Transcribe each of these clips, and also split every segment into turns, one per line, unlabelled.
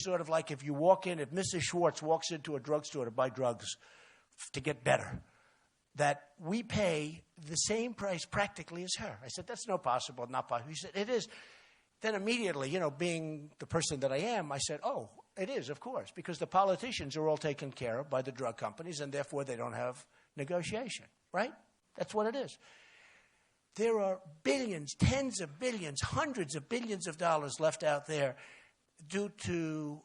sort of like if you walk in, if Mrs. Schwartz walks into a drugstore to buy drugs to get better, that we pay the same price practically as her. I said, that's not possible. He said, it is. Then immediately, being the person that I am, I said, oh, it is, of course, because the politicians are all taken care of by the drug companies, and therefore they don't have negotiation, right? That's what it is. There are billions, tens of billions, hundreds of billions of dollars left out there due to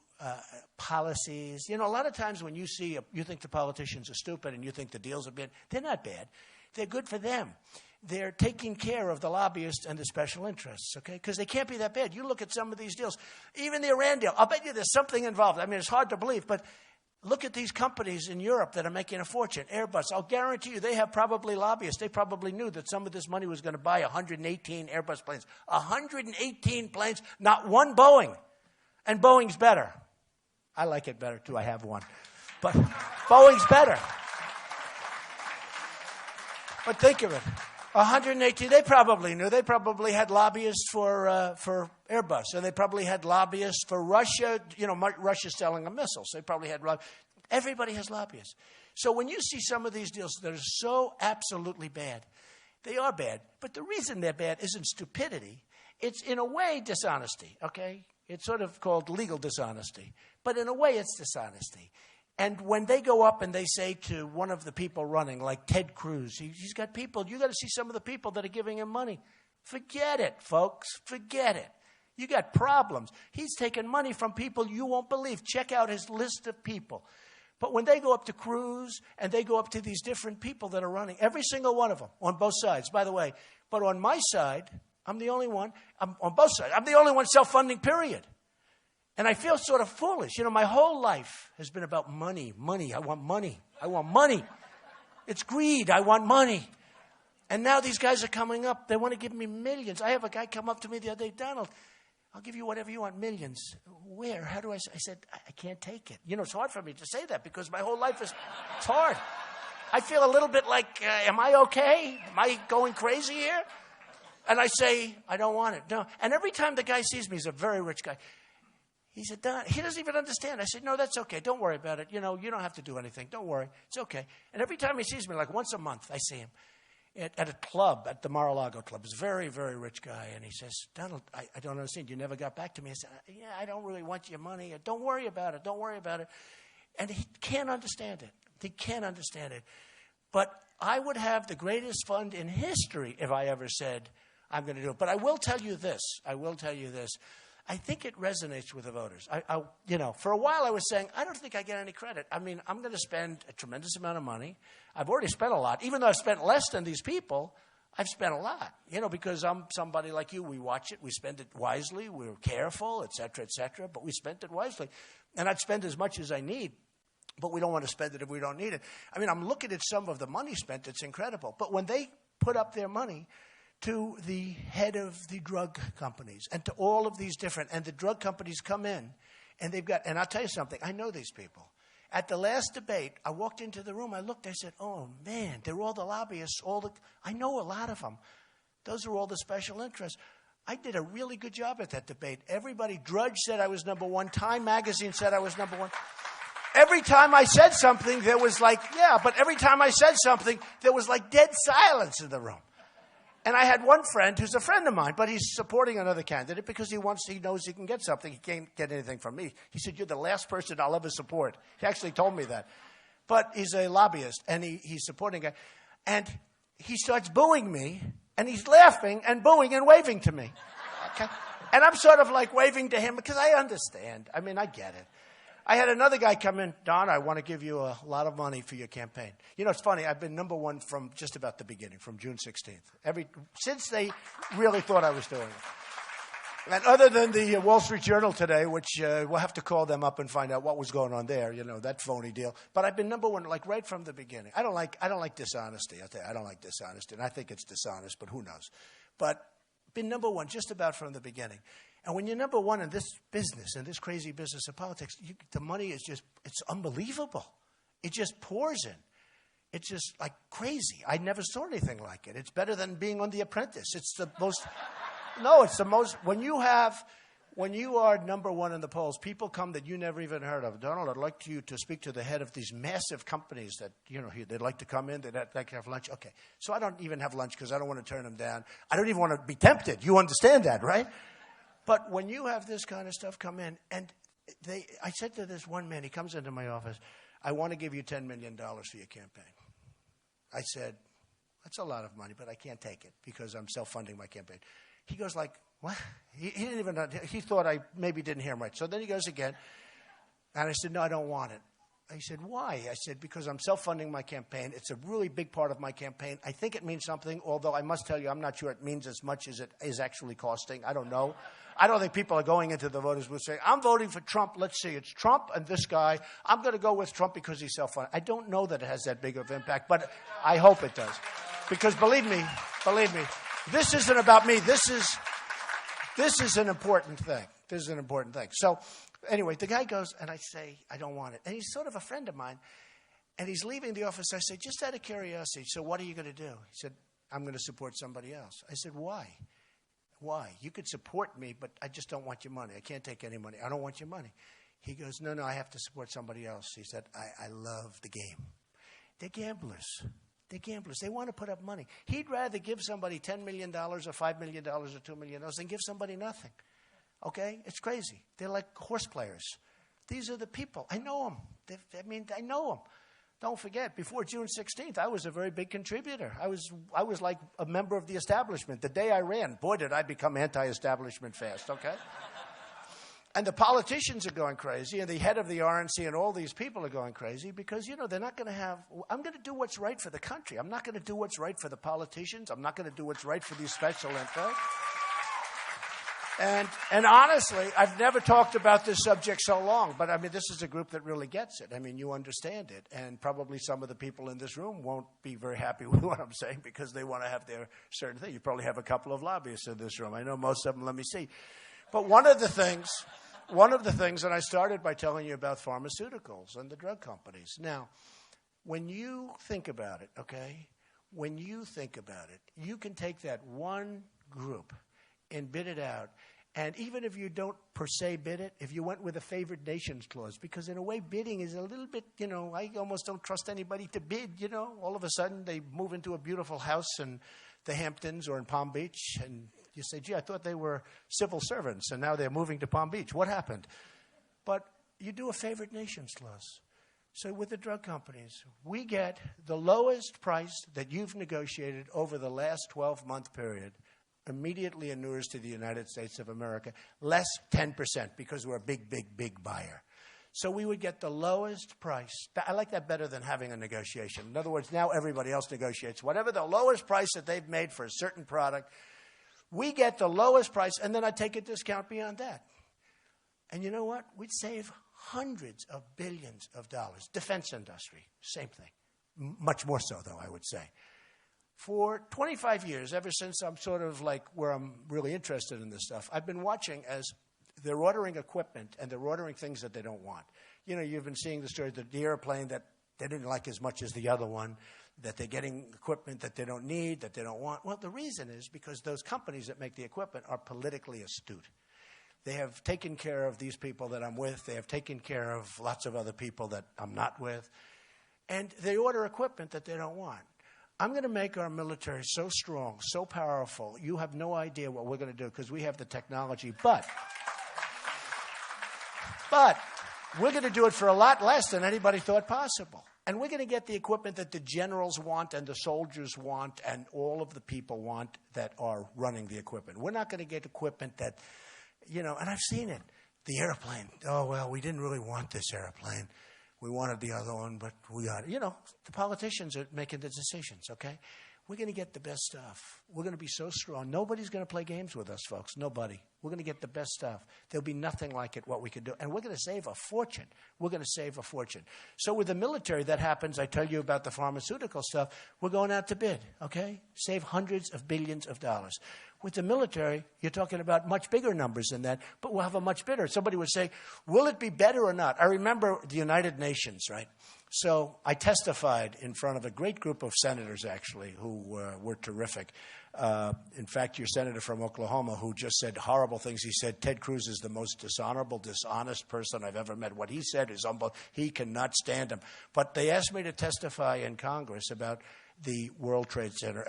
policies. A lot of times when you think the politicians are stupid and you think the deals are bad, they're not bad. They're good for them. They're taking care of the lobbyists and the special interests, okay? Because they can't be that bad. You look at some of these deals, even the Iran deal, I'll bet you there's something involved. I mean, it's hard to believe, but look at these companies in Europe that are making a fortune. Airbus, I'll guarantee you they have probably lobbyists. They probably knew that some of this money was going to buy 118 Airbus planes. 118 planes, not one Boeing. And Boeing's better. I like it better, too. I have one. But Boeing's better. But think of it. 118, they probably knew. They probably had lobbyists for Airbus. And they probably had lobbyists for Russia. Russia's selling a missile. So they probably had lobbyists. Everybody has lobbyists. So when you see some of these deals that are so absolutely bad, they are bad. But the reason they're bad isn't stupidity. It's, in a way, dishonesty, okay? It's sort of called legal dishonesty. But in a way, it's dishonesty. And when they go up and they say to one of the people running, like Ted Cruz, he's got people, you got to see some of the people that are giving him money. Forget it, folks. Forget it. You got problems. He's taking money from people you won't believe. Check out his list of people. But when they go up to Cruz and they go up to these different people that are running, every single one of them on both sides, by the way. But on my side, I'm the only one. I'm on both sides. I'm the only one self-funding, period. And I feel sort of foolish. My whole life has been about money. Money. I want money. I want money. It's greed. I want money. And now these guys are coming up. They want to give me millions. I have a guy come up to me the other day, Doanld, I'll give you whatever you want, millions. Where? How do I say? I said, I can't take it. It's hard for me to say that because my whole life it's hard. I feel a little bit like, am I okay? Am I going crazy here? And I say, I don't want it. No. And every time the guy sees me, he's a very rich guy. He said, Don, he doesn't even understand. I said, no, that's okay. Don't worry about it. You don't have to do anything. Don't worry. It's okay. And every time he sees me, like once a month, I see him at a club, at the Mar-a-Lago club. He's a very, very rich guy. And he says, Doanld, I don't understand. You never got back to me. I said, yeah, I don't really want your money. Don't worry about it. Don't worry about it. And he can't understand it. He can't understand it. But I would have the greatest fund in history if I ever said, I'm going to do it. But I will tell you this. I think it resonates with the voters. For a while I was saying, I don't think I get any credit. I mean, I'm going to spend a tremendous amount of money. I've already spent a lot. Even though I've spent less than these people, I've spent a lot. Because I'm somebody like you. We watch it. We spend it wisely. We're careful, et cetera, but we spent it wisely. And I'd spend as much as I need, but we don't want to spend it if we don't need it. I mean, I'm looking at some of the money spent. It's incredible. But when they put up their money to the head of the drug companies and to all of these different, and the drug companies come in and they've got, and I'll tell you something, I know these people. At the last debate, I walked into the room, I looked, I said, oh man, they're all the lobbyists, I know a lot of them. Those are all the special interests. I did a really good job at that debate. Everybody, Drudge said I was number one, Time Magazine said I was number one. Every time I said something, there was like, yeah, but every time I said something, there was like dead silence in the room. And I had one friend who's a friend of mine, but he's supporting another candidate because he knows he can get something. He can't get anything from me. He said, you're the last person I'll ever support. He actually told me that. But he's a lobbyist, and he's supporting it. And he starts booing me, and he's laughing and booing and waving to me. Okay? And I'm sort of like waving to him because I understand. I mean, I get it. I had another guy come in, Don, I want to give you a lot of money for your campaign. It's funny, I've been number one from just about the beginning, from June 16th. Since they really thought I was doing it. And other than the Wall Street Journal today, which we'll have to call them up and find out what was going on there, that phony deal. But I've been number one, like right from the beginning. I don't like dishonesty. I don't like dishonesty, and I think it's dishonest, but who knows. But been number one just about from the beginning. And when you're number one in this business, in this crazy business of politics, the money is it's unbelievable. It just pours in. It's just like crazy. I never saw anything like it. It's better than being on The Apprentice. It's the most, when when you are number one in the polls, people come that you never even heard of. Doanld, I'd like you to speak to the head of these massive companies that, they'd like to come in, they'd like to have lunch. Okay, so I don't even have lunch because I don't want to turn them down. I don't even want to be tempted. You understand that, right? But when you have this kind of stuff come in, and I said to this one man, he comes into my office, I want to give you $10 million for your campaign. I said, that's a lot of money, but I can't take it because I'm self-funding my campaign. He goes like, what? He didn't even know. He thought I maybe didn't hear him right. So then he goes again. And I said, no, I don't want it. He said, why? I said, because I'm self-funding my campaign. It's a really big part of my campaign. I think it means something, although I must tell you, I'm not sure it means as much as it is actually costing. I don't know. I don't think people are going into the voters booth saying, I'm voting for Trump. Let's see, it's Trump and this guy. I'm going to go with Trump because he's self-funded. I don't know that it has that big of impact, but I hope it does. Because believe me, this isn't about me. This is an important thing. This is an important thing. So anyway, the guy goes, and I say, I don't want it. And he's sort of a friend of mine. And he's leaving the office. I say, just out of curiosity, so what are you going to do? He said, I'm going to support somebody else. I said, why? Why? You could support me, but I just don't want your money. I can't take any money. I don't want your money. He goes, no, I have to support somebody else. He said, I love the game. They're gamblers. They're gamblers. They want to put up money. He'd rather give somebody $10 million or $5 million or $2 million than give somebody nothing. Okay? It's crazy. They're like horse players. These are the people. I know them. I know them. Don't forget, before June 16th, I was a very big contributor. I was like a member of the establishment. The day I ran, boy, did I become anti-establishment fast, okay? And the politicians are going crazy, and the head of the RNC and all these people are going crazy because, they're not going to have – I'm going to do what's right for the country. I'm not going to do what's right for the politicians. I'm not going to do what's right for these special interests. And honestly, I've never talked about this subject so long, but, this is a group that really gets it. You understand it, and probably some of the people in this room won't be very happy with what I'm saying because they want to have their certain thing. You probably have a couple of lobbyists in this room. I know most of them, let me see. But one of the things, and I started by telling you about pharmaceuticals and the drug companies. Now, when you think about it, okay, you can take that one group and bid it out. And even if you don't per se bid it, if you went with a favored nations clause, because in a way bidding is a little bit, I almost don't trust anybody to bid, All of a sudden they move into a beautiful house in the Hamptons or in Palm Beach, and you say, gee, I thought they were civil servants, and now they're moving to Palm Beach. What happened? But you do a favored nations clause. So with the drug companies, we get the lowest price that you've negotiated over the last 12-month period immediately inures to the United States of America, less 10% because we're a big, big, big buyer. So we would get the lowest price. I like that better than having a negotiation. In other words, now everybody else negotiates. Whatever the lowest price that they've made for a certain product, we get the lowest price, and then I take a discount beyond that. And you know what? We'd save hundreds of billions of dollars. Defense industry, same thing. Much more so, though, I would say. For 25 years, ever since I'm sort of like where I'm really interested in this stuff, I've been watching as they're ordering equipment and they're ordering things that they don't want. You've been seeing the story that the airplane that they didn't like as much as the other one, that they're getting equipment that they don't need, that they don't want. Well, the reason is because those companies that make the equipment are politically astute. They have taken care of these people that I'm with. They have taken care of lots of other people that I'm not with. And they order equipment that they don't want. I'm going to make our military so strong, so powerful, you have no idea what we're going to do because we have the technology. But we're going to do it for a lot less than anybody thought possible. And we're going to get the equipment that the generals want and the soldiers want and all of the people want that are running the equipment. We're not going to get equipment that, and I've seen it. The airplane. Oh, well, we didn't really want this airplane. We wanted the other one, but we got it. The politicians are making the decisions, okay? We're going to get the best stuff. We're going to be so strong. Nobody's going to play games with us, folks. Nobody. We're going to get the best stuff. There'll be nothing like it, what we could do. And we're going to save a fortune. We're going to save a fortune. So with the military, that happens. I tell you about the pharmaceutical stuff. We're going out to bid, okay? Save hundreds of billions of dollars. With the military, you're talking about much bigger numbers than that, but we'll have a much better. Somebody would say, will it be better or not? I remember the United Nations, right? So I testified in front of a great group of senators, actually, who were terrific. In fact, your senator from Oklahoma, who just said horrible things, he said, Ted Cruz is the most dishonorable, dishonest person I've ever met. What he said is unbelievable. He cannot stand him. But they asked me to testify in Congress about the World Trade Center,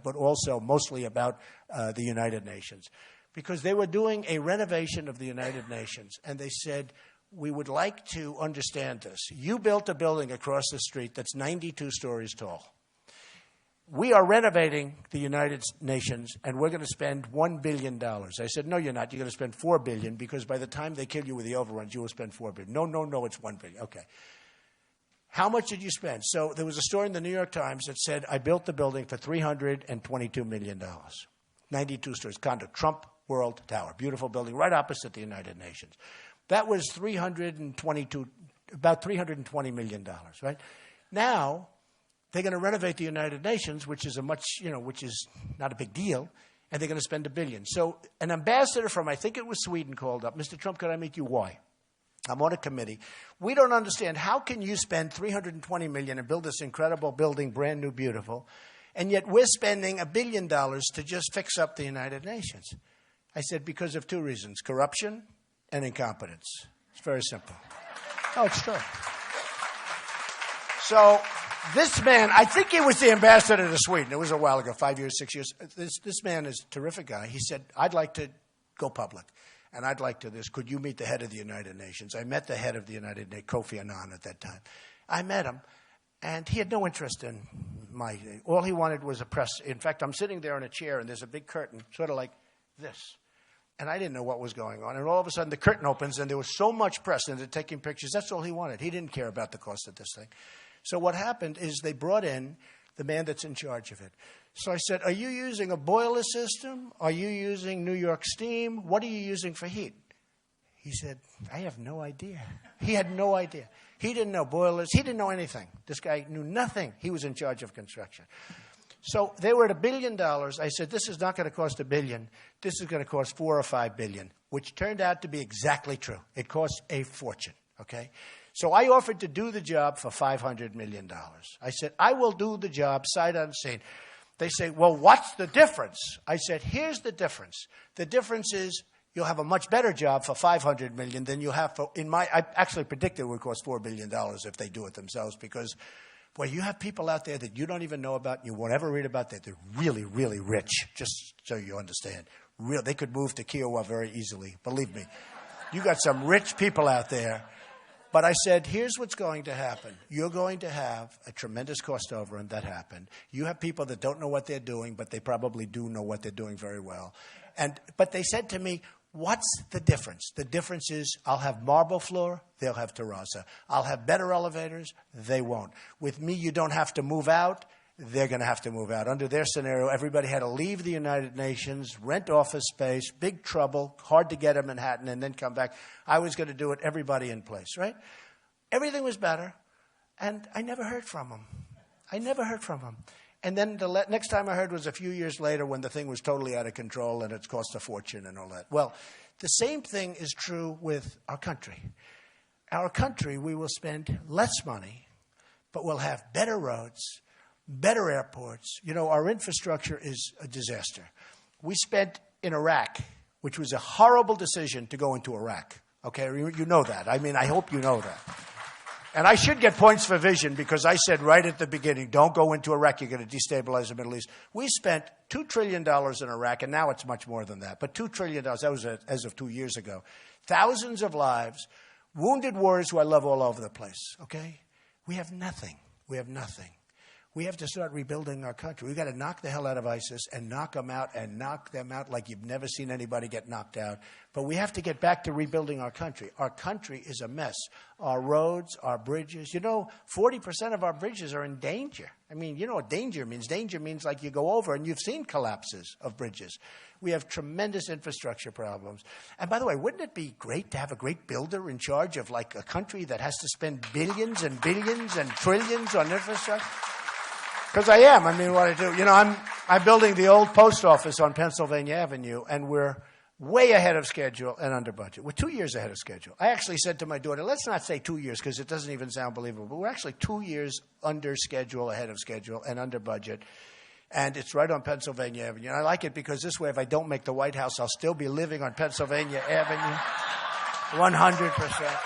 but also mostly about the United Nations. Because they were doing a renovation of the United Nations, and they said, we would like to understand this. You built a building across the street that's 92 stories tall. We are renovating the United Nations, and we're going to spend $1 billion. I said, no, you're not. You're going to spend $4 billion, because by the time they kill you with the overruns, you will spend $4 billion. No, it's $1 billion. Okay. How much did you spend? So there was a story in the New York Times that said, I built the building for $322 million. 92 stories, condo, Trump World Tower, beautiful building right opposite the United Nations. That was about $320 million, right? Now, they're going to renovate the United Nations, which is which is not a big deal, and they're going to spend $1 billion. So an ambassador from, I think it was Sweden, called up. Mr. Trump, could I meet you? Why? I'm on a committee. We don't understand. How can you spend $320 million and build this incredible building, brand new, beautiful, and yet we're spending $1 billion to just fix up the United Nations? I said, because of two reasons, corruption and incompetence. It's very simple. Oh, it's true. So this man, I think he was the ambassador to Sweden. It was a while ago, 5 years, 6 years. This man is a terrific guy. He said, I'd like to go public. And I'd like to this. Could you meet the head of the United Nations? I met the head of the United Nations, Kofi Annan, at that time. I met him, and he had no interest in my thing. All he wanted was a press. In fact, I'm sitting there in a chair, and there's a big curtain, sort of like this. And I didn't know what was going on. And all of a sudden, the curtain opens, and there was so much press, and they're taking pictures. That's all he wanted. He didn't care about the cost of this thing. So what happened is they brought in the man that's in charge of it. So I said, are you using a boiler system? Are you using New York steam? What are you using for heat? He said, I have no idea. He had no idea. He didn't know boilers. He didn't know anything. This guy knew nothing. He was in charge of construction. So they were at $1 billion. I said, this is not going to cost $1 billion. This is going to cost $4 or $5 billion, which turned out to be exactly true. It cost a fortune, okay? So I offered to do the job for $500 million. I said, I will do the job sight unseen. They say, well, what's the difference? I said, here's the difference. The difference is you'll have a much better job for $500 million than you have for, I actually predicted it would cost $4 billion if they do it themselves, because, boy, you have people out there that you don't even know about, you won't ever read about, that they're really, really rich, just so you understand. They could move to Kiawah very easily, believe me. You got some rich people out there. But I said, here's what's going to happen. You're going to have a tremendous cost overrun. That happened. You have people that don't know what they're doing, but they probably do know what they're doing very well. But they said to me, what's the difference? The difference is I'll have marble floor, they'll have terraza. I'll have better elevators, they won't. With me, you don't have to move out. They're going to have to move out. Under their scenario, everybody had to leave the United Nations, rent office space, big trouble, hard to get in Manhattan, and then come back. I was going to do it, everybody in place, right? Everything was better, and I never heard from him. And then the next time I heard was a few years later when the thing was totally out of control and it's cost a fortune and all that. Well, the same thing is true with our country. Our country, we will spend less money, but we'll have better roads, better airports. You know, our infrastructure is a disaster. We spent in Iraq, which was a horrible decision to go into Iraq. Okay, you know that. I mean, I hope you know that. And I should get points for vision because I said right at the beginning, don't go into Iraq, you're going to destabilize the Middle East. We spent $2 trillion in Iraq, and now it's much more than that. But $2 trillion, that was as of 2 years ago. Thousands of lives, wounded warriors who I love all over the place, okay? We have nothing. We have nothing. We have to start rebuilding our country. We've got to knock the hell out of ISIS and knock them out like you've never seen anybody get knocked out. But we have to get back to rebuilding our country. Our country is a mess. Our roads, our bridges. You know, 40% of our bridges are in danger. I mean, you know what danger means? Danger means like you go over, and you've seen collapses of bridges. We have tremendous infrastructure problems. And by the way, wouldn't it be great to have a great builder in charge of like a country that has to spend billions and billions and trillions on infrastructure? Because I am. I mean, what I do. You know, I'm building the old post office on Pennsylvania Avenue, and we're way ahead of schedule and under budget. We're 2 years ahead of schedule. I actually said to my daughter, let's not say 2 years because it doesn't even sound believable, but we're actually 2 years under schedule, ahead of schedule, and under budget. And it's right on Pennsylvania Avenue. And I like it because this way, if I don't make the White House, I'll still be living on Pennsylvania Avenue 100%.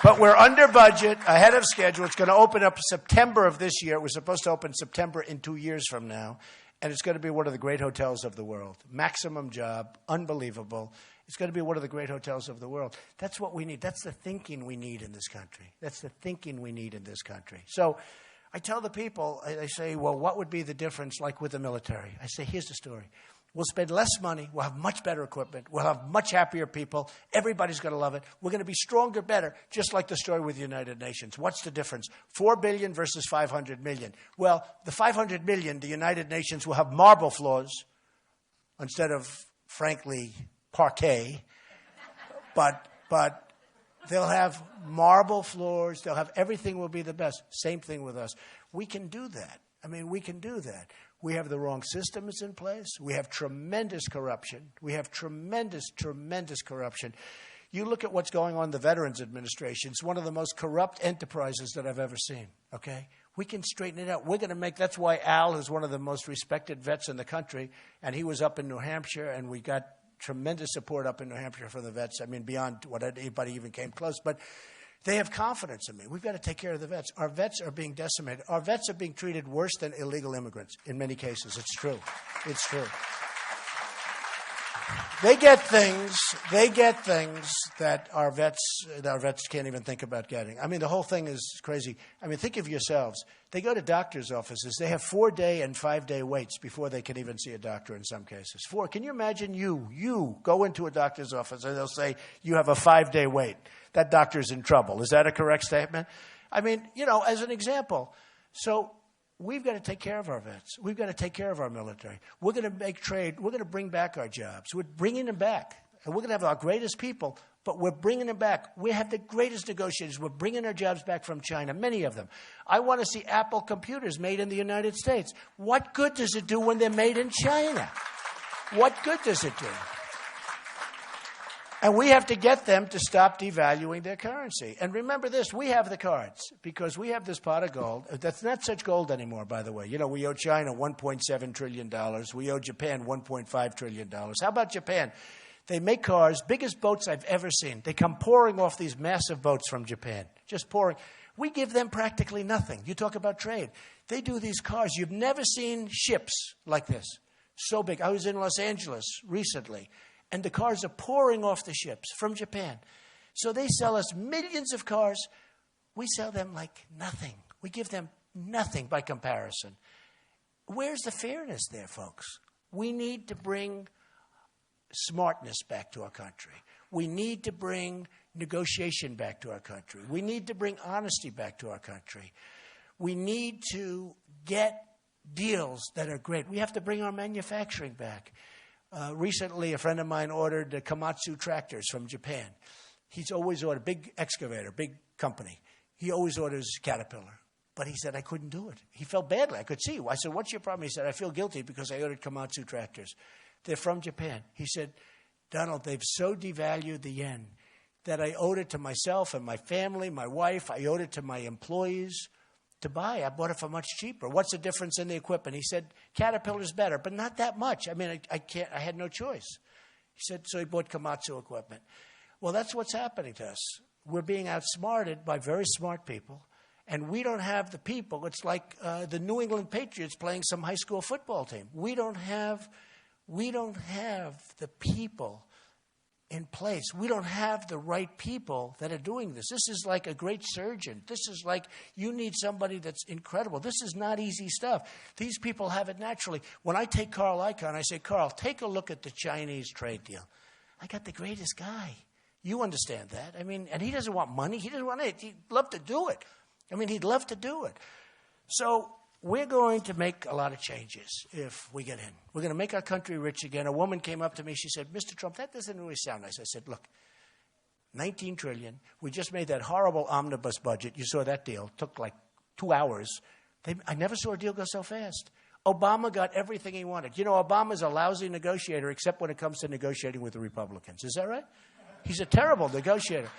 But we're under budget, ahead of schedule. It's going to open up September of this year. It was supposed to open September in 2 years from now. And it's going to be one of the great hotels of the world. Maximum job, unbelievable. It's going to be one of the great hotels of the world. That's what we need. That's the thinking we need in this country. That's the thinking we need in this country. So I tell the people, I say, well, what would be the difference like with the military? I say, here's the story. We'll spend less money. We'll have much better equipment. We'll have much happier people. Everybody's going to love it. We're going to be stronger, better, just like the story with the United Nations. What's the difference? 4 billion versus 500 million. Well, the 500 million, the United Nations will have marble floors instead of, frankly, parquet. But they'll have marble floors. They'll have everything will be the best. Same thing with us. We can do that. I mean, we can do that. We have the wrong systems in place. We have tremendous corruption. We have tremendous corruption. You look at what's going on in the Veterans Administration. It's one of the most corrupt enterprises that I've ever seen, okay? We can straighten it out. We're going to make – that's why Al is one of the most respected vets in the country, and he was up in New Hampshire, and we got tremendous support up in New Hampshire from the vets. I mean, beyond what anybody even came close. But they have confidence in me. We've got to take care of the vets. Our vets are being decimated. Our vets are being treated worse than illegal immigrants in many cases. It's true. It's true. They get things that our vets can't even think about getting. I mean, the whole thing is crazy. I mean, think of yourselves. They go to doctor's offices. They have 4-day and 5-day waits before they can even see a doctor in some cases. Can you imagine you go into a doctor's office and they'll say you have a 5-day wait. That doctor's in trouble. Is that a correct statement? I mean, you know, as an example. So we've got to take care of our vets. We've got to take care of our military. We're going to make trade. We're going to bring back our jobs. We're bringing them back. And we're going to have our greatest people, but we're bringing them back. We have the greatest negotiators. We're bringing our jobs back from China, many of them. I want to see Apple computers made in the United States. What good does it do when they're made in China? What good does it do? And we have to get them to stop devaluing their currency. And remember this, we have the cards because we have this pot of gold. That's not such gold anymore, by the way. You know, we owe China $1.7 trillion. We owe Japan $1.5 trillion. How about Japan? They make cars, biggest boats I've ever seen. They come pouring off these massive boats from Japan, just pouring. We give them practically nothing. You talk about trade. They do these cars. You've never seen ships like this, so big. I was in Los Angeles recently. And the cars are pouring off the ships from Japan. So they sell us millions of cars. We sell them like nothing. We give them nothing by comparison. Where's the fairness there, folks? We need to bring smartness back to our country. We need to bring negotiation back to our country. We need to bring honesty back to our country. We need to get deals that are great. We have to bring our manufacturing back. Recently, a friend of mine ordered Komatsu tractors from Japan. He's always ordered, big excavator, big company. He always orders Caterpillar. But he said, I couldn't do it. He felt badly. I could see. I said, what's your problem? He said, I feel guilty because I ordered Komatsu tractors. They're from Japan. He said, Donald, they've so devalued the yen that I owed it to myself and my family, my wife. I owed it to my employees to buy. I bought it for much cheaper. What's the difference in the equipment? He said, Caterpillar's better, but not that much. I mean, I had no choice. He said, so he bought Komatsu equipment. Well, that's what's happening to us. We're being outsmarted by very smart people, and we don't have the people. It's like the New England Patriots playing some high school football team. We don't have the people in place. We don't have the right people that are doing this. This is like a great surgeon. This is like you need somebody that's incredible. This is not easy stuff. These people have it naturally. When I take Carl Icahn, I say, Carl, take a look at the Chinese trade deal. I got the greatest guy. You understand that. I mean, and he doesn't want money. He doesn't want it. He'd love to do it. I mean, he'd love to do it. So we're going to make a lot of changes if we get in. We're going to make our country rich again. A woman came up to me. She said, Mr. Trump, that doesn't really sound nice. I said, look, $19 trillion. We just made that horrible omnibus budget. You saw that deal. It took like 2 hours. I never saw a deal go so fast. Obama got everything he wanted. You know, Obama's a lousy negotiator except when it comes to negotiating with the Republicans. Is that right? He's a terrible negotiator.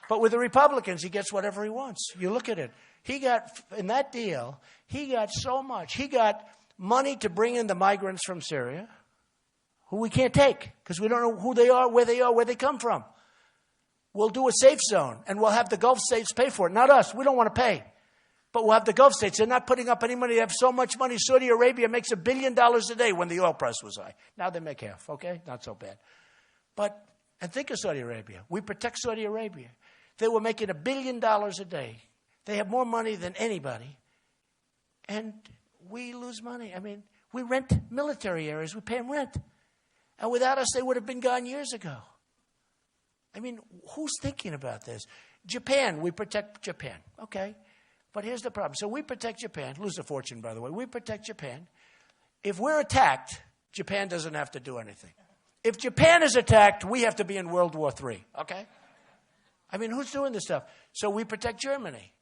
But with the Republicans, he gets whatever he wants. You look at it. He got, in that deal, he got so much. He got money to bring in the migrants from Syria, who we can't take because we don't know who they are, where they come from. We'll do a safe zone, and we'll have the Gulf states pay for it. Not us. We don't want to pay. But we'll have the Gulf states. They're not putting up any money. They have so much money. Saudi Arabia makes $1 billion a day when the oil price was high. Now they make half, okay? Not so bad. But, and think of Saudi Arabia. We protect Saudi Arabia. They were making $1 billion a day. They have more money than anybody. And we lose money. I mean, we rent military areas. We pay them rent. And without us, they would have been gone years ago. I mean, who's thinking about this? Japan, we protect Japan. Okay. But here's the problem. So we protect Japan. Lose a fortune, by the way. We protect Japan. If we're attacked, Japan doesn't have to do anything. If Japan is attacked, we have to be in World War III. Okay? I mean, who's doing this stuff? So we protect Germany.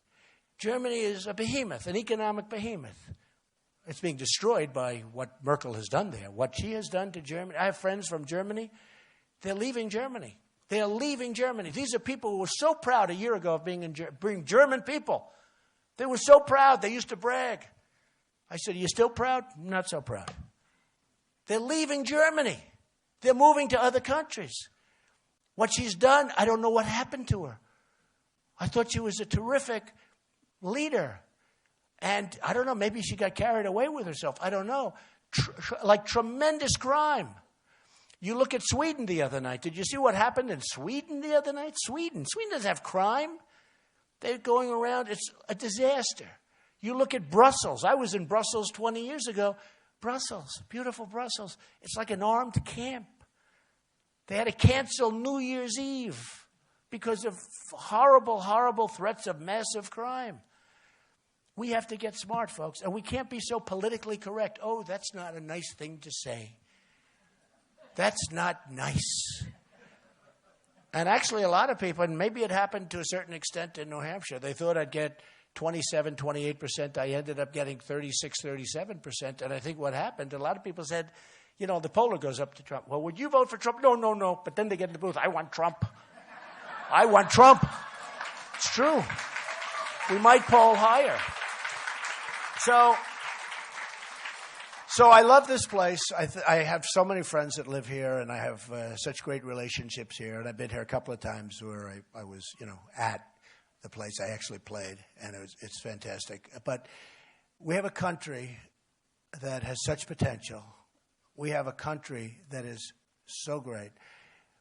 Germany is a behemoth, an economic behemoth. It's being destroyed by what Merkel has done there, what she has done to Germany. I have friends from Germany. They're leaving Germany. They are leaving Germany. These are people who were so proud a year ago of being German people. They were so proud. They used to brag. I said, are you still proud? Not so proud. They're leaving Germany. They're moving to other countries. What she's done, I don't know what happened to her. I thought she was a terrific leader. And I don't know, maybe she got carried away with herself. I don't know. Like tremendous crime. You look at Sweden the other night. Did you see what happened in Sweden the other night? Sweden doesn't have crime. They're going around. It's a disaster. You look at Brussels. I was in Brussels 20 years ago. Brussels, beautiful Brussels. It's like an armed camp. They had to cancel New Year's Eve because of horrible, horrible threats of massive crime. We have to get smart, folks. And we can't be so politically correct. Oh, that's not a nice thing to say. That's not nice. And actually, a lot of people, and maybe it happened to a certain extent in New Hampshire, they thought I'd get 27, 28%. I ended up getting 36, 37%. And I think what happened, a lot of people said, you know, the poller goes up to Trump. Well, would you vote for Trump? No. But then they get in the booth. I want Trump. I want Trump. It's true. We might poll higher. So I love this place. I have so many friends that live here, and I have such great relationships here. And I've been here a couple of times where I was, you know, at the place I actually played, and it's fantastic. But we have a country that has such potential. We have a country that is so great.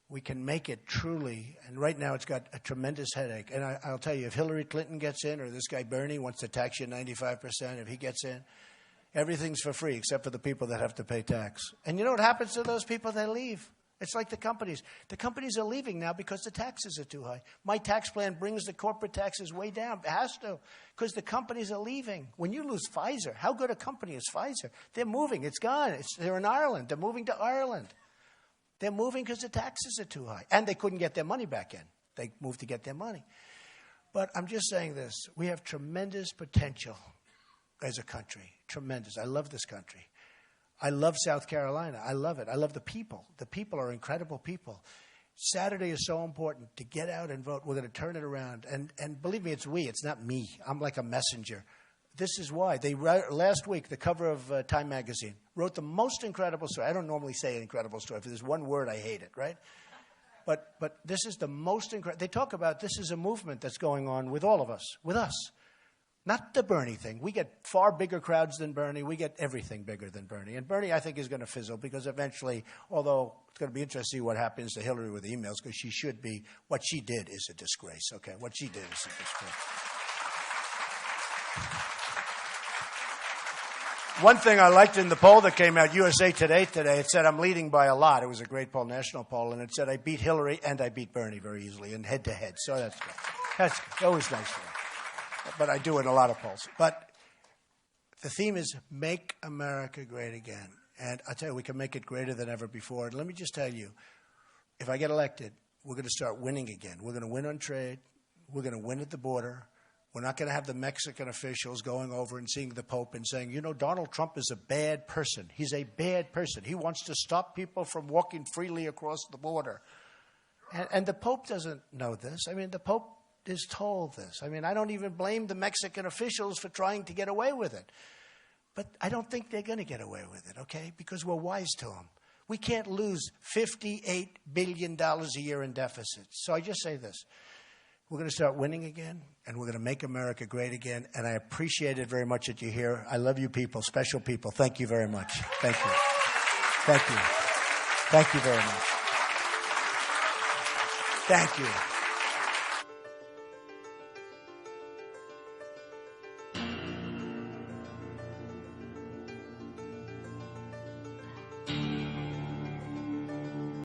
We can make it truly, and right now it's got a tremendous headache. And I'll tell you, if Hillary Clinton gets in, or this guy Bernie wants to tax you 95%, if he gets in, everything's for free except for the people that have to pay tax. And you know what happens to those people that leave? It's like the companies. The companies are leaving now because the taxes are too high. My tax plan brings the corporate taxes way down. It has to, because the companies are leaving. When you lose Pfizer, how good a company is Pfizer? They're moving. It's gone. They're in Ireland. They're moving to Ireland. They're moving because the taxes are too high. And they couldn't get their money back in. They moved to get their money. But I'm just saying this. We have tremendous potential as a country. Tremendous. I love this country. I love South Carolina. I love it. I love the people. The people are incredible people. Saturday is so important to get out and vote. We're going to turn it around. And believe me, it's we. It's not me. I'm like a messenger. This is why. Last week, the cover of Time magazine wrote the most incredible story. I don't normally say an incredible story. If there's one word, I hate it, right? But this is the most incredible. They talk about this is a movement that's going on with all of us, with us. Not the Bernie thing. We get far bigger crowds than Bernie. We get everything bigger than Bernie. And Bernie, I think, is going to fizzle because eventually, although it's going to be interesting to see what happens to Hillary with emails, because she should be, what she did is a disgrace, okay? What she did is a disgrace. One thing I liked in the poll that came out, USA Today today, it said I'm leading by a lot. It was a great poll, national poll, and it said I beat Hillary and I beat Bernie very easily and head-to-head. So that's good. That's always nice for me. But I do in a lot of polls. But the theme is Make America Great Again. And I'll tell you, we can make it greater than ever before. And let me just tell you, if I get elected, we're going to start winning again. We're going to win on trade. We're going to win at the border. We're not going to have the Mexican officials going over and seeing the Pope and saying, you know, Donald Trump is a bad person. He's a bad person. He wants to stop people from walking freely across the border. And the Pope doesn't know this. I mean, the Pope is told this. I mean, I don't even blame the Mexican officials for trying to get away with it. But I don't think they're going to get away with it, okay? Because we're wise to them. We can't lose $58 billion a year in deficits. So I just say this. We're going to start winning again, and we're going to make America great again. And I appreciate it very much that you're here. I love you people, special people. Thank you very much. Thank you. Thank you. Thank you very much. Thank you.